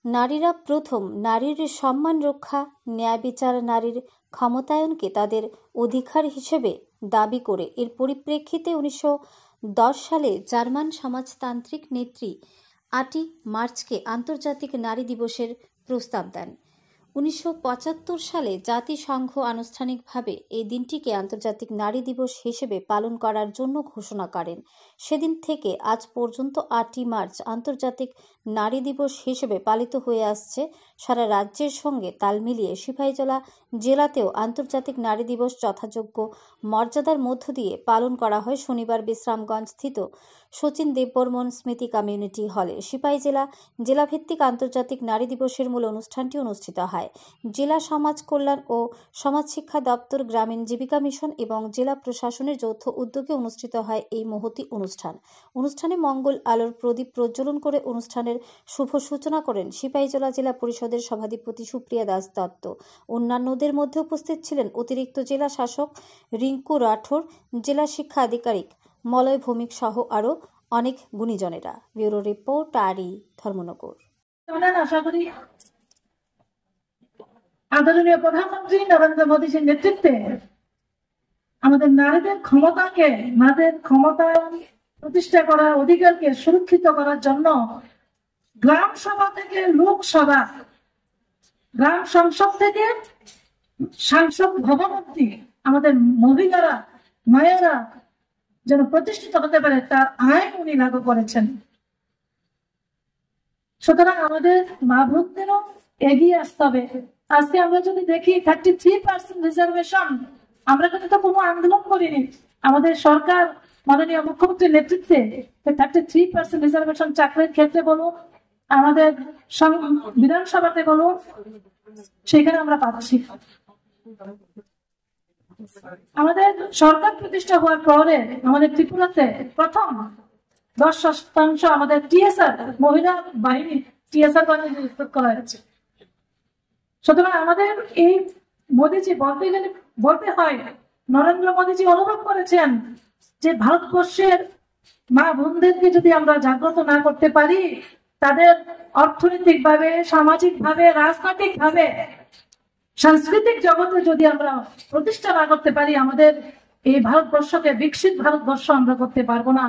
নারীরা প্রথম নারীর সম্মান রক্ষা, ন্যায় বিচার, নারীর ক্ষমতায়নকে তাদের অধিকার হিসেবে দাবি করে এর পরিপ্রেক্ষিতে 1910 সালে জার্মান সমাজতান্ত্রিক নেত্রী 8ই মার্চকে আন্তর্জাতিক নারী দিবসের প্রস্তাব দেন। 1975 সালে জাতিসংঘ আনুষ্ঠানিকভাবে এই দিনটিকে আন্তর্জাতিক নারী দিবস হিসেবে পালন করার জন্য ঘোষণা করেন। সেদিন থেকে আজ পর্যন্ত 8ই মার্চ আন্তর্জাতিক নারী দিবস হিসেবে পালিত হয়ে আসছে। সারা রাজ্যের সঙ্গে তাল মিলিয়ে সিপাহীজলা জেলাতেও আন্তর্জাতিক নারী দিবস যথাযোগ্য মর্যাদার মধ্য দিয়ে পালন করা হয়। শনিবার বিশ্রামগঞ্জ স্থিত শচীন দেববর্মন স্মৃতি কমিউনিটি হলে সিপাহীজলা জেলাভিত্তিক আন্তর্জাতিক নারী দিবসের মূল অনুষ্ঠানটি অনুষ্ঠিত হয়। জেলা সমাজ কল্যাণ ও সমাজ শিক্ষা দপ্তর, গ্রামীণ জীবিকা মিশন এবং জেলা প্রশাসনের যৌথ উদ্যোগে অনুষ্ঠিত হয় এই মহতী অনুষ্ঠানে মঙ্গল আলোর প্রদীপ প্রজ্বলন করে অনুষ্ঠানের শুভ সূচনা করেন সিপাহীজলা জেলা পরিষদের সভাধিপতি সুপ্রিয়া দাস দত্ত। অন্যান্যদের মধ্যে উপস্থিত ছিলেন অতিরিক্ত জেলা শাসক রিঙ্কু রাঠোর, জেলা শিক্ষা আধিকারিক মলয় ভৌমিক সহ আরও অনেক গুণীজনেরা। ব্যুরো রিপোর্ট, আরই, ধর্মনগর। আশা করি আদরণীয় প্রধানমন্ত্রী নরেন্দ্র মোদীজির নেতৃত্বে আমাদের নারীদের ক্ষমতাকে, নারীদের ক্ষমতা প্রতিষ্ঠা করার অধিকারকে সুরক্ষিত করার জন্য গ্রাম সভা থেকে লোকসভা, গ্রাম সংসদ থেকে সাংসদ ভবন অবধি আমাদের মহিলারা, মায়েরা যেন প্রতিষ্ঠিত হতে পারে তার আইন উনি লাগু করেছেন। সুতরাং আমাদের মা বোনদেরও এগিয়ে আসতে হবে। আজকে আমরা যদি দেখি 33% রিজার্ভেশন, আমরা কিন্তু তো কোনো আন্দোলন করিনি। আমাদের সরকার মাননীয় মুখ্যমন্ত্রীর নেতৃত্বে 33% রিজার্ভেশন চাকরির ক্ষেত্রে বলুন, আমাদের বিধানসভাতে বলুন, সেখানে আমরা পাচ্ছি। আমাদের সরকার প্রতিষ্ঠা হওয়ার পরে আমাদের ত্রিপুরাতে প্রথম 10% আমাদের টিএসআর মহিলা বাহিনী টিএসআর বাহিনী নিয়োগ করা হয়েছে। সুতরাং আমাদের এই মোদীজি বলতে হয়, নরেন্দ্র মোদীজি অনুভব করেছেন যে ভারতবর্ষের মা বোনদেরকে যদি আমরা জাগ্রত না করতে পারি, তাদের অর্থনৈতিক ভাবে, সামাজিক ভাবে, রাজনৈতিক ভাবে, সাংস্কৃতিক জগতে যদি আমরা প্রতিষ্ঠা না করতে পারি, আমাদের এই ভারতবর্ষকে বিকশিত ভারতবর্ষ আমরা করতে পারবো না,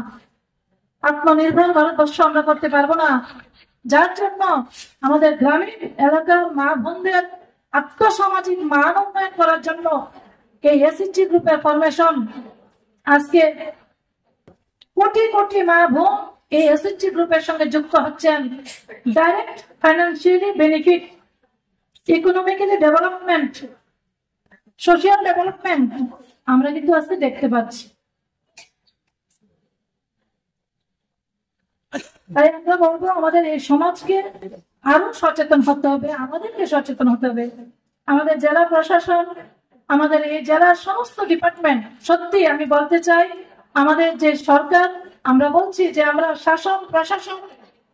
আত্মনির্ভর ভারতবর্ষ আমরা করতে পারবো না। যার জন্য আমাদের গ্রামীণ এলাকার মা বোনদের আত্মসামাজিক মান উন্নয়ন করার জন্য এই এসএইচজি গ্রুপের ফরমেশন। আজকে কোটি কোটি মা বোন এই এসএইচজি গ্রুপের সঙ্গে যুক্ত হচ্ছেন। Direct financially benefit, economically development, social development আমরা কিন্তু আজকে দেখতে পাচ্ছি। তাই আমরা বলবো আমাদের এই সমাজকে আরো সচেতন হতে হবে, আমাদেরকে সচেতন হতে হবে। আমাদের জেলা প্রশাসন, আমাদের এই জেলার সমস্ত ডিপার্টমেন্ট, সত্যি আমি বলতে চাই আমাদের যে সরকার, আমরা বলছি যে আমরা শাসন, প্রশাসন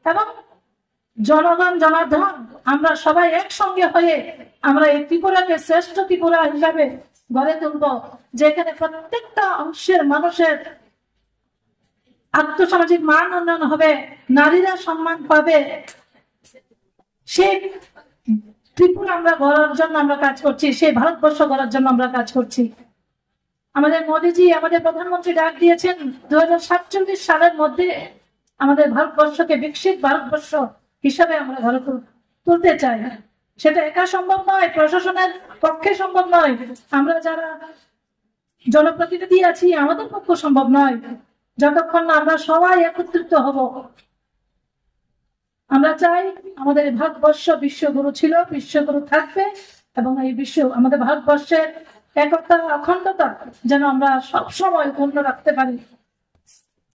এবং জনগণ, জনার্দন আমরা সবাই একসঙ্গে হয়ে আমরা এই ত্রিপুরাকে শ্রেষ্ঠ ত্রিপুরা হিসাবে গড়ে তুলব, যেখানে প্রত্যেকটা অংশের মানুষের আত্মসামাজিক মান উন্নয়ন হবে, নারীরা সম্মান পাবে। সেই ত্রিপুরা আমরা গড়ার জন্য আমরা কাজ করছি, সেই ভারতবর্ষ গড়ার জন্য আমরা কাজ করছি। আমাদের মোদীজি, আমাদের প্রধানমন্ত্রী ডাক দিয়েছেন 2047 সালের মধ্যে আমাদের ভারতবর্ষকে বিকশিত ভারতবর্ষ হিসাবে আমরা গড়ে তুলতে চাই। সেটা একা সম্ভব নয়, প্রশাসনের পক্ষে সম্ভব নয়, আমরা যারা জনপ্রতিনিধি আছি আমাদের পক্ষে সম্ভব নয়, যতক্ষণ না আমরা সবাই একত্রিত হব। আমরা চাই আমাদের ভারতবর্ষ বিশ্বগুরু ছিল, বিশ্বগুরু থাকবে, এবং এই আমাদের ভারতবর্ষের একতা, অখণ্ডতা যেন আমরা সবসময় পূর্ণ রাখতে পারি।